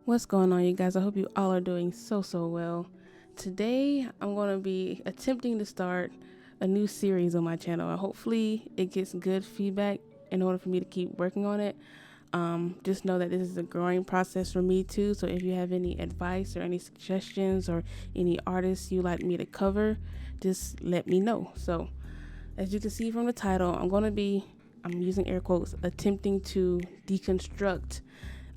What's going on, you guys? I hope you all are doing so well. Today, I'm going to be attempting to start a new series on my channel, and hopefully it gets good feedback in order for me to keep working on it. Just know that this is a growing process for me too, so if you have any advice or any suggestions or any artists you'd like me to cover, just let me know. So as you can see from the title, I'm using air quotes, attempting to deconstruct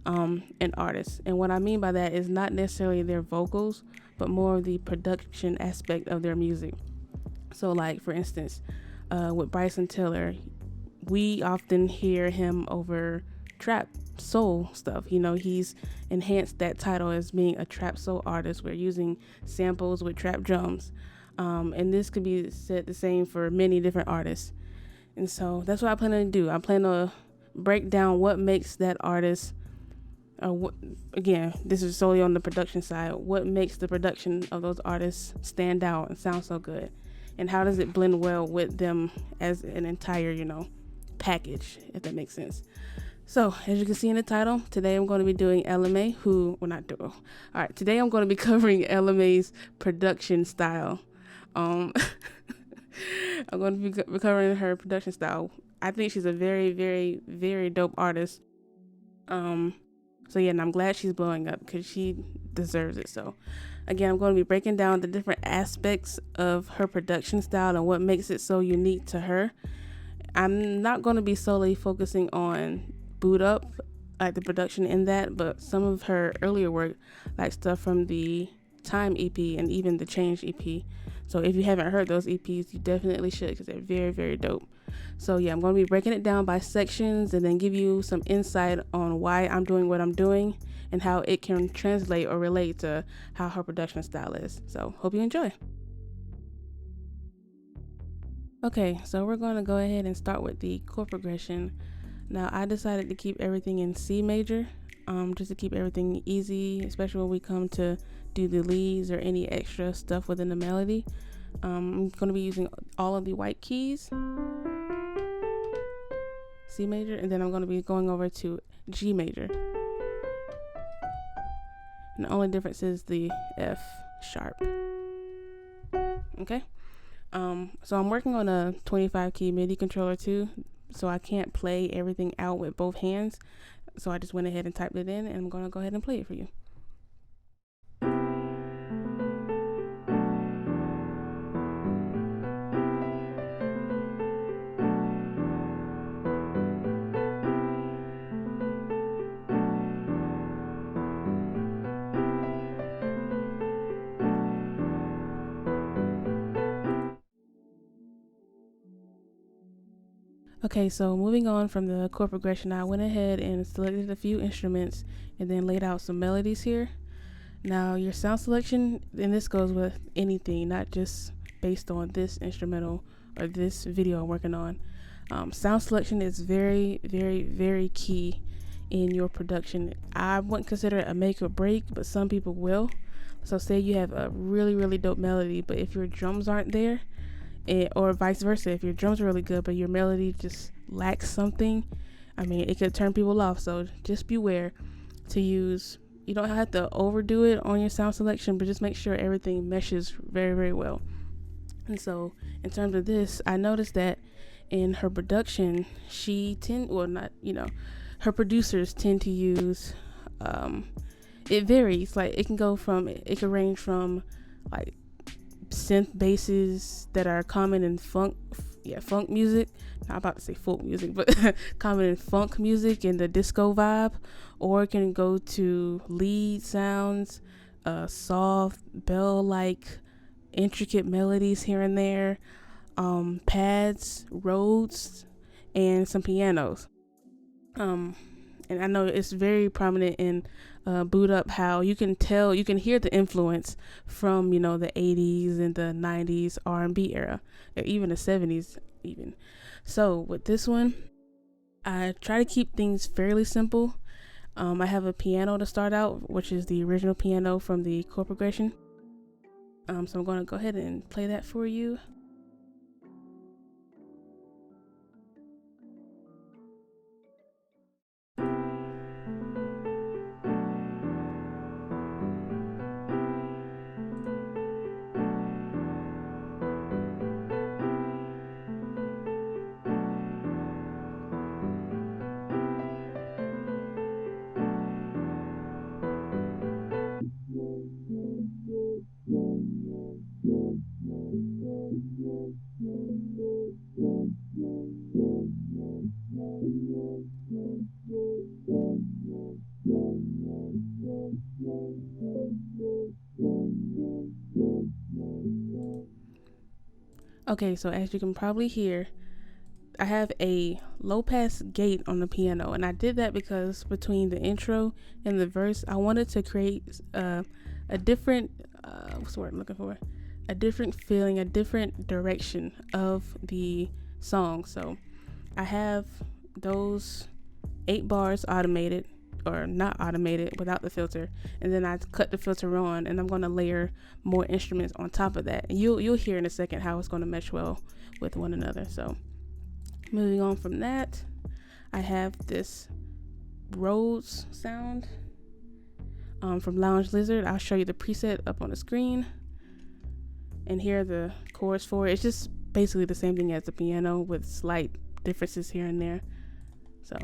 an artist. And what I mean by that is not necessarily their vocals, but more of the production aspect of their music. So like for instance, with Bryson Tiller, we often hear him over trap soul stuff. You know, he's enhanced that title as being a trap soul artist. We're using samples with trap drums. And this could be said the same for many different artists. And so that's what I plan to do. I plan to break down what makes that artist again, this is solely on the production side. What makes the production of those artists stand out and sound so good, and how does it blend well with them as an entire, package, if that makes sense. So, as you can see in the title, today I'm going to be doing LMA, today I'm going to be covering LMA's production style. I'm going to be covering her production style. I think she's a very, very, very dope artist. So yeah, and I'm glad she's blowing up because she deserves it. So again, I'm going to be breaking down the different aspects of her production style and what makes it so unique to her. I'm not going to be solely focusing on Boot Up, like the production in that, but some of her earlier work, like stuff from the Time EP and even the Change EP. So if you haven't heard those EPs, you definitely should because they're very, very dope. So yeah, I'm going to be breaking it down by sections and then give you some insight on why I'm doing what I'm doing and how it can translate or relate to how her production style is. So hope you enjoy. Okay, so we're going to go ahead and start with the chord progression. Now I decided to keep everything in C major, just to keep everything easy, especially when we come to do the leads or any extra stuff within the melody. I'm going to be using all of the white keys, C major, and then I'm going to be going over to G major. And the only difference is the F sharp. Okay. So I'm working on a 25 key MIDI controller too, so I can't play everything out with both hands. So I just went ahead and typed it in, and I'm going to go ahead and play it for you. Okay, so moving on from the chord progression, I went ahead and selected a few instruments and then laid out some melodies here. Now your sound selection, and this goes with anything, not just based on this instrumental or this video I'm working on. Sound selection is very, very, very key in your production. I wouldn't consider it a make or break, but some people will. So say you have a really, really dope melody, but if your drums aren't there, or vice versa, if your drums are really good but your melody just lacks something, I mean, it could turn people off. So just beware to use, you don't have to overdo it on your sound selection, but just make sure everything meshes very, very well. And so in terms of this, I noticed that in her production, her producers tend to use, it varies. Like it can range from like synth basses that are common in funk music. Not about to say folk music, but common in funk music and the disco vibe, or it can go to lead sounds, soft bell like intricate melodies here and there, pads, Rhodes, and some pianos. And I know it's very prominent in Boot Up how you can hear the influence from, the 80s and the 90s R&B era, or even the 70s even. So with this one, I try to keep things fairly simple. I have a piano to start out, which is the original piano from the chord progression. So I'm going to go ahead and play that for you. Okay, so as you can probably hear, I have a low pass gate on the piano, and I did that because between the intro and the verse, I wanted to create a different what's the word I'm looking for? A different feeling, a different direction of the song. So I have those 8 bars automated, or not automated, without the filter, and then I cut the filter on, and I'm going to layer more instruments on top of that, and you'll hear in a second how it's going to mesh well with one another. So moving on from that, I have this Rhodes sound from Lounge Lizard. I'll show you the preset up on the screen, and here are the chords for it. It's just basically the same thing as the piano with slight differences here and there. So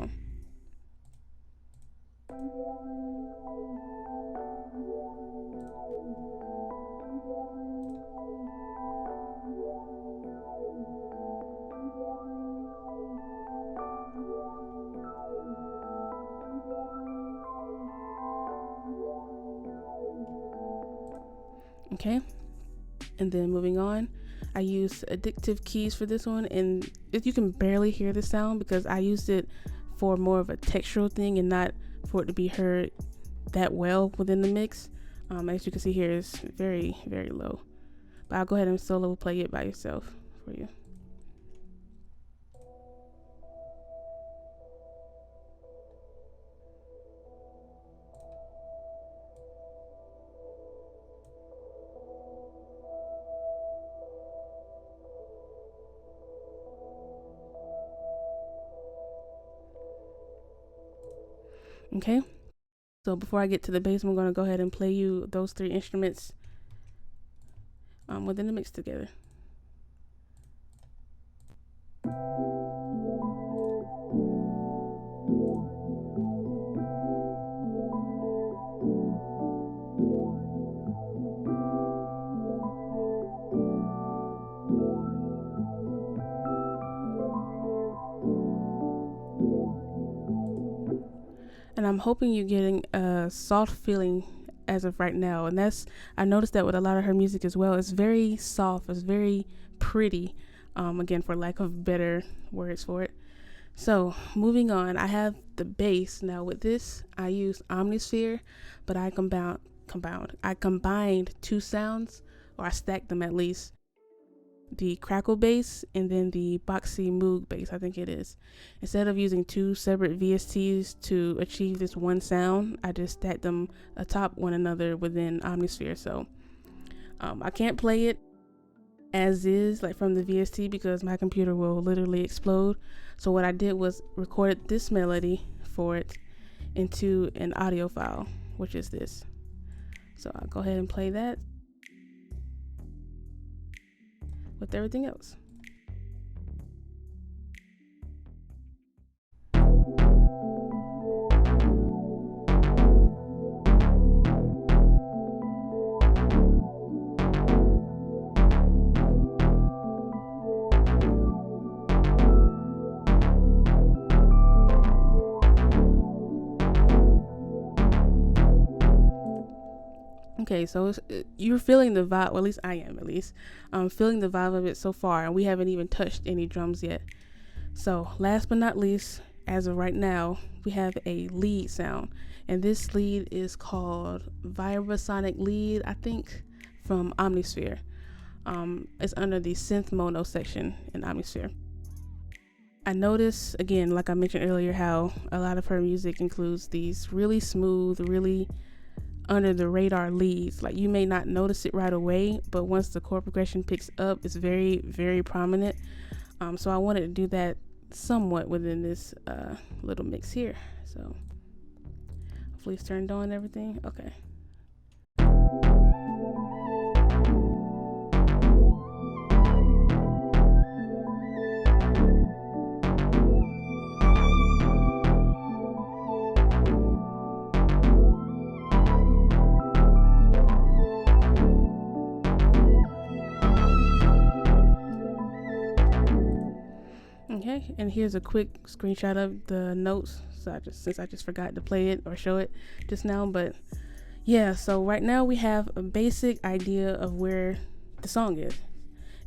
okay, and then moving on, I use addictive keys for this one, and you can barely hear the sound because I used it for more of a textural thing and not for it to be heard that well within the mix. As you can see here, it's very, very low, but I'll go ahead and solo play it by yourself for you. Okay, so before I get to the bass, I'm going to go ahead and play you those 3 instruments within the mix together. And I'm hoping you're getting a soft feeling as of right now, and I noticed that with a lot of her music as well. It's very soft, it's very pretty, again, for lack of better words for it. So moving on, I have the bass. Now with this, I use Omnisphere, but I combined 2 sounds, or I stacked them at least. The crackle bass and then the boxy moog bass, I think it is. Instead of using 2 separate VSTs to achieve this one sound, I just stacked them atop one another within Omnisphere. So I can't play it as is, like from the VST, because my computer will literally explode. So what I did was recorded this melody for it into an audio file, which is this. So I'll go ahead and play that with everything else. Okay, so you're feeling the vibe, well, at least I am, feeling the vibe of it so far, and we haven't even touched any drums yet. So last but not least, as of right now, we have a lead sound, and this lead is called Vibrasonic Lead, I think, from Omnisphere. It's under the synth mono section in Omnisphere. I noticed, again, like I mentioned earlier, how a lot of her music includes these really smooth, really under the radar leads. Like, you may not notice it right away, but once the chord progression picks up, it's very, very prominent. So I wanted to do that somewhat within this little mix here. So hopefully it's turned on and everything. Okay. Okay, and here's a quick screenshot of the notes. So since I just forgot to play it or show it just now, but yeah. So right now we have a basic idea of where the song is,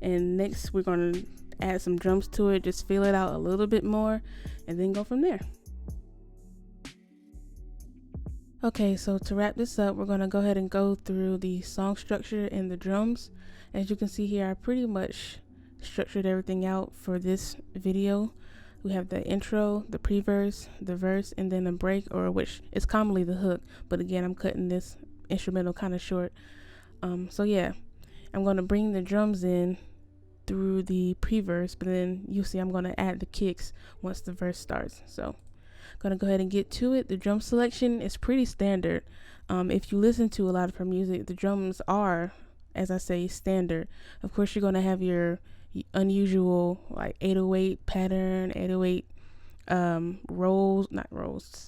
And next we're going to add some drums to it, just feel it out a little bit more, and then go from there. Okay, so to wrap this up, we're going to go ahead and go through the song structure and the drums. As you can see here, I pretty much structured everything out for this video. We have the intro, the pre-verse, the verse, and then a break, or which is commonly the hook, but again, I'm cutting this instrumental kind of short. So yeah, I'm going to bring the drums in through the pre-verse, but then you'll see I'm going to add the kicks once the verse starts. So gonna go ahead and get to it. The drum selection is pretty standard. If you listen to a lot of her music, the drums are, as I say, standard. Of course, you're gonna have your unusual like 808 pattern, 808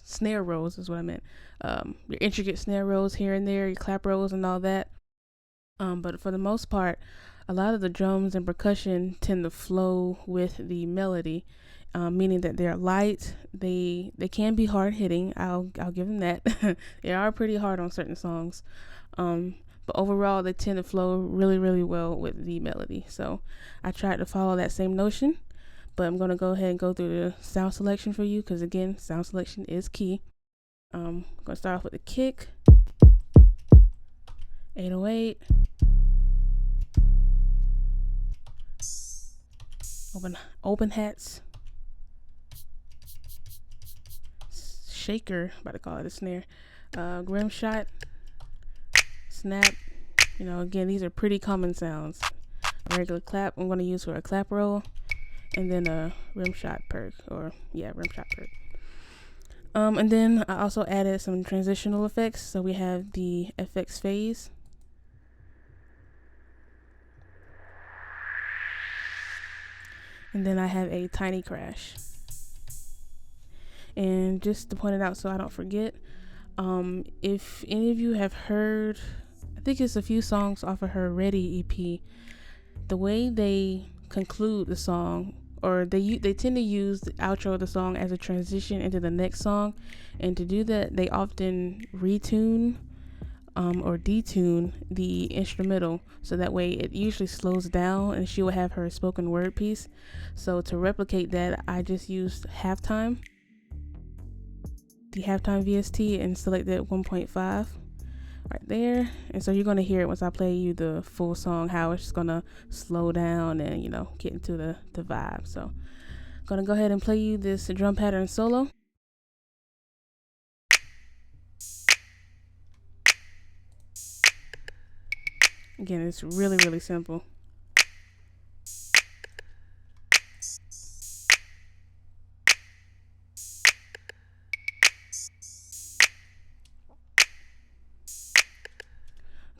snare rolls is what I meant. Your intricate snare rolls here and there, your clap rolls and all that. But for the most part, a lot of the drums and percussion tend to flow with the melody. Meaning that they're light. They can be hard hitting. I'll give them that. They are pretty hard on certain songs, but overall they tend to flow really well with the melody. So I tried to follow that same notion, but I'm gonna go ahead and go through the sound selection for you, because again, sound selection is key. I'm gonna start off with the kick, 808, open hats, shaker, about to call it a snare, rim shot, snap. Again, these are pretty common sounds. A regular clap I'm going to use for a clap roll, and then a rim shot perk, rim shot perk. And then I also added some transitional effects. So we have the FX phase, and then I have a tiny crash. And just to point it out so I don't forget, if any of you have heard, I think it's a few songs off of her Ready EP, the way they conclude the song, or they tend to use the outro of the song as a transition into the next song, and to do that they often retune or detune the instrumental, so that way it usually slows down and she will have her spoken word piece. So to replicate that, I just used the halftime VST, and selected 1.5 right there. And so you're going to hear it once I play you the full song, how it's just going to slow down and get into the vibe. So I'm going to go ahead and play you this drum pattern solo. Again, it's really simple.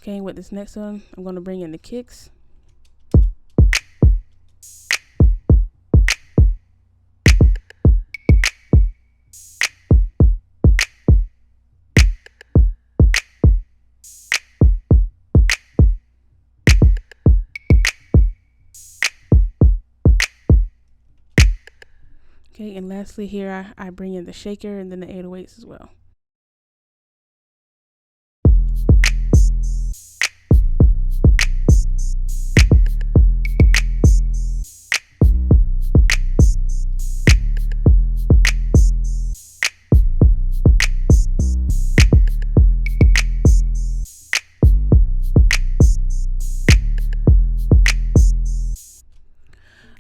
Okay, with this next one, I'm going to bring in the kicks. Okay, and lastly here, I bring in the shaker and then the 808s as well.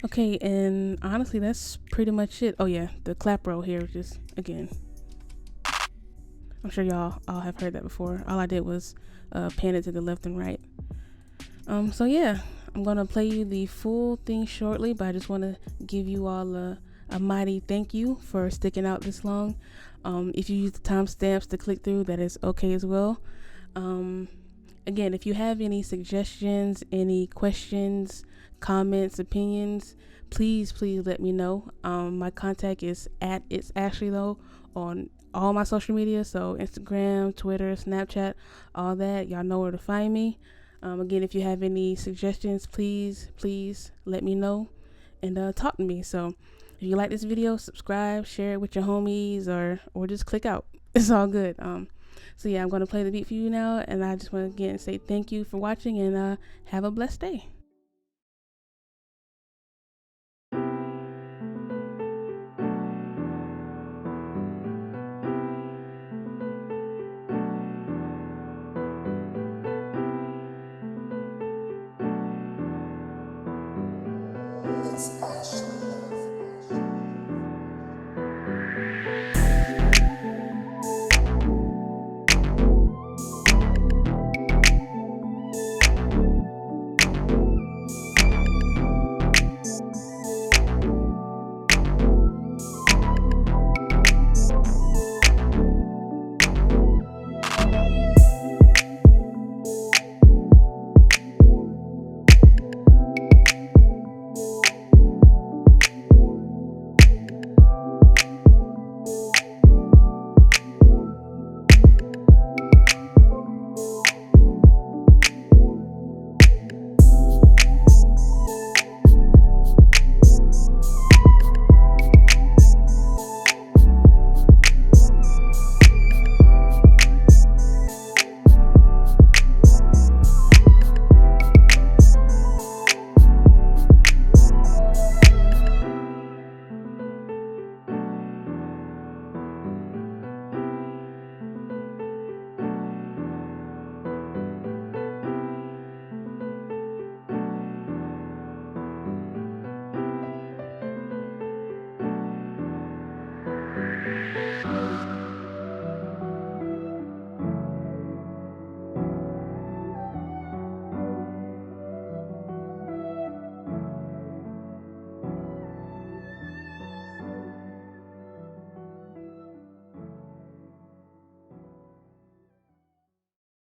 Okay, and honestly, that's pretty much it. Oh yeah, the clap roll here, just again, I'm sure y'all all have heard that before. All I did was pan it to the left and right. So yeah, I'm gonna play you the full thing shortly, but I just want to give you all a mighty thank you for sticking out this long. If you use the timestamps to click through, that is okay as well. Again, if you have any suggestions, any questions, comments, opinions, please let me know. My contact is at itsashleetho on all my social media, so Instagram, Twitter, Snapchat, all that. Y'all know where to find me. Again, if you have any suggestions, please let me know and talk to me. So if you like this video, subscribe, share it with your homies, or just click out. It's all good. So yeah, I'm going to play the beat for you now, and I just want to again say thank you for watching, and have a blessed day. It's Ashley.